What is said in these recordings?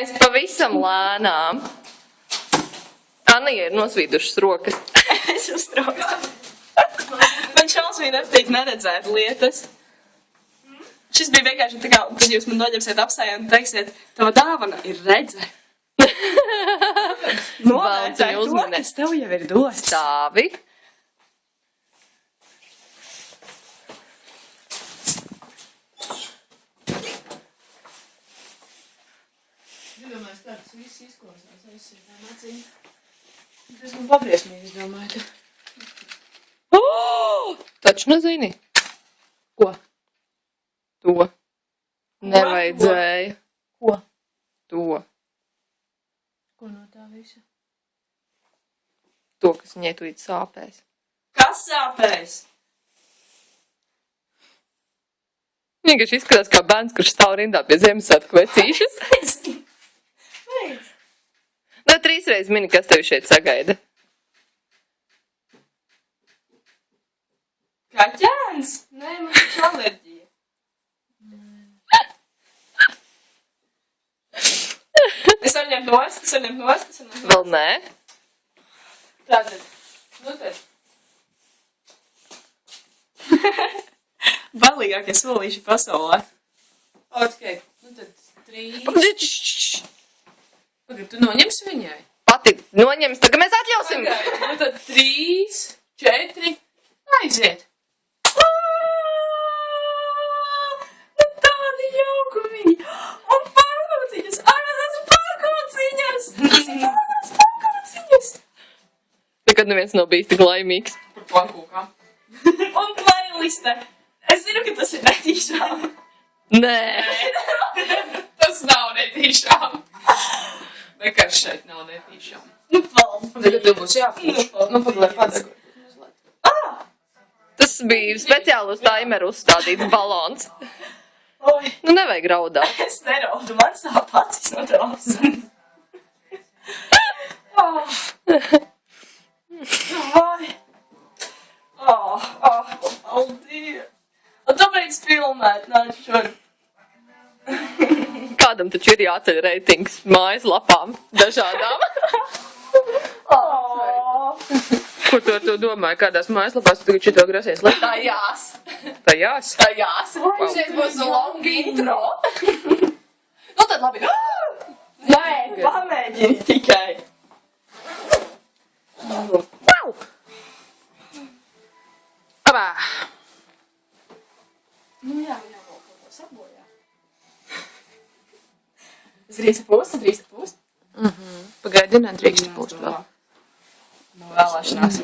Mēs pavisam lēnām. Anna ir nosvīdušas rokas. Es uztraucu. Man šausmīgi nepatīk neredzēt lietas. Šis bija vienkārši tā kā, tad jūs man noņemsiet apsējā un teiksiet, tava dāvana ir redze. Novērtēj to, kas tev jau ir dots. Stāvi. Domāju, kā tas viss izklausās, aizsītām acīm. Tas man pabriesmīgi, es domāju. Taču nezini. Ko? To. Nevajadzēja. Ko? To. Ko no tā visa? To, kas viņai tūlīt sāpēs. Kas sāpēs? Vienkārši izskatās kā bērns, kurš stāv rindā pie Ziemassvētku vecīšas. Beidz. Nu, 3 reizes mini, kas tevi šeit sagaida. Kaķēns? Nē, man taču alerģija. Es varu ņemt nost. Vēl nē. Tātad. Nu tad. Balīgākie solīši pasaulē. Ok, nu tad 3. Pagad, tu noņemsi viņai? Pati noņems, tagad mēs atļausim. Pagaid, nu tad 3, 4, aiziet. Nu tādi jaukumi. Un pārkociņas. Tas ir pārkociņas. Nekad neviens nav bijis tik laimīgs. Par plankūkām. Un playliste. Es zinu, ka tas ir netīšām. Nē. Tas nav netīšām. Nekas šeit nav netīšām. Nu, paldies. Tagad tev būs jāpūš. Nu, pagad, padegu. Tas bija speciāli uz taimeru uzstādīts balons. Oi, Nu, nevajag raudāt. es neraudu. Man sāp acis no tavas. Vai. Paldies. Un tu beidz filmēt, nāc šur. Kādam taču ir jāceļ reitings mājaslapām dažādām. Ko tu ar to domāji? Kādās mājaslapās tu tagad šito grasies? Tajās. Tajās? Tajās. Šeit būs long intro. Nu tad labi. Nē, pamēģini tikai. Wow! Abā! Nu jā, vēl kaut ko sabojā. Drīkst pūst? Pagaidi, nedrīkst pūst vēl. No vēlēšanās.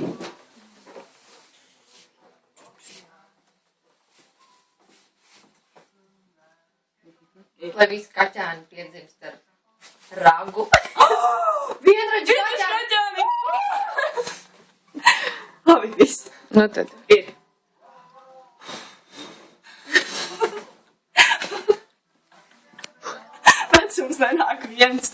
Lai visi kaķēni piedzimst ar ragu. Vienraģi kaķēni! Labi, viss. Nu tad. Ir. Vecums nenāk viens.